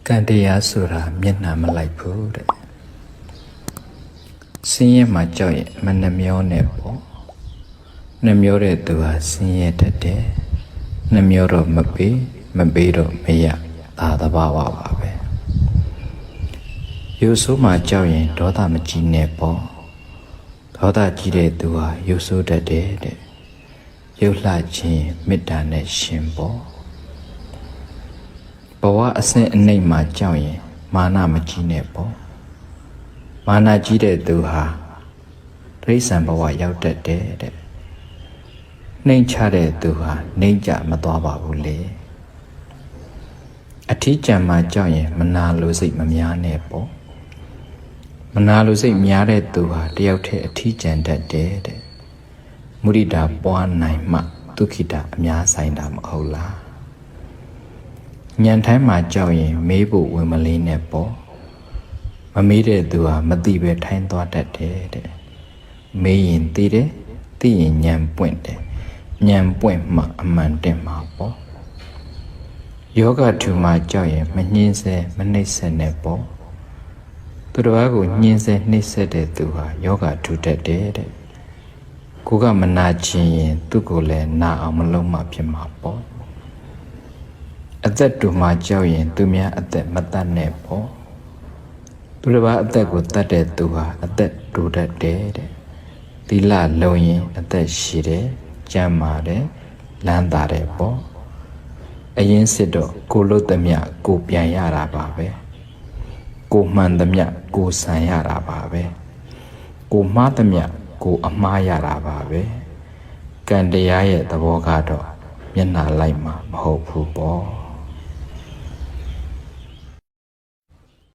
ကံတရားဆိုတာမျက်နှာမလိုက်ဘူးတဲ့ဆင်းရဲမှာကြောက်ရင်မနှမျောနဲ့ပေါ့နှမျောတဲ့သူဟာဆင်းရဲတတ်တယ်နှမျောတော့မပေးတော့မရဒါသဘာဝပါပဲရုပ်ဆိုးမှာကြောက်ရင်ဒေါသမကြီးနဲ့ပေါ့ဒေါသကြီးတဲ့သူဟာရုပ်ဆိုးတတ်တယ်တဲ့ရုပ်လှခြင်းမေတ္တာနဲ့ရှင်ပေါ့ဘဝအဆင့်အနှိမ့်မှာကြောက်ရင်မာနမကြီးနဲ့ပေါ့မာနကြီးတဲ့သူဟာတိရစ္ဆာန်ဘဝရောက်တတ်တယ်တဲ့နှိမ့်ချတဲ့သူဟာနှိမ့်ကြမသွားပါဘူးလေအထီးကျန်မှာကြောက်ရင်မနာလိုစိတ်မများနဲ့ပေါ့မနာလိုစိတ်များတဲ့သူဟာတယောက်တည်းအထီးကျန်တတ်တယ်တဲ့မုဒိတာပွားနိုင်မှဒုက္ခိတာအများဆိုင်တာမဟုတ်လားညံထိုင်းမှာကြောက်ရင်မေးဖို့ဝင်မလေးနဲ့ပေါ့မမေးတဲ့သူဟာမသိပဲထိုင်းသွားတတ်တယ်တဲ့မေးရင်သိတယ်သိရင်ညံပွင့်တယ်ညံပွင့်မှအမှန်တင်မှာပေါ့ယောဂထူမှာကြောက်ရင်မညှင်းဆဲမနှိမ့်ဆက်နဲ့ပေါ့သူတစ်ပါးကိုညှင်းဆဲနှိမ့်ဆက်တဲ့သူဟာယောဂထူတတ်တယ်တဲ့ကိုကမနာချင်ရင်သူ့ကိုလည်းနာအောင်မလုပ်မှဖြစ်မှာပေါ့အသက်တူမှာကြောက်ရင်သူများအသက်မတတ်နဲ့ပေါ့သူတစ်ပါးအသက်ကိုတတ်တဲ့သူဟာအသက်တူတတ်တယ်တဲ့သီလလုံရင်အသက်ရှိတယ်ကျမ်းမာတယ်လမ်းသာတယ်ပေါ့အရင်စစ်တော့ကိုလုတ်သမျှကိုပြန်ရတာပါပဲကိုမှန်သမျှကိုဆန်ရတာပါပဲကိုမှားသမျှကိုအမှားရတာပါပဲကံတရားရဲ့သဘောကတော့မျက်နှာလိုက်မှာမဟုတ်ဘူးပေါ့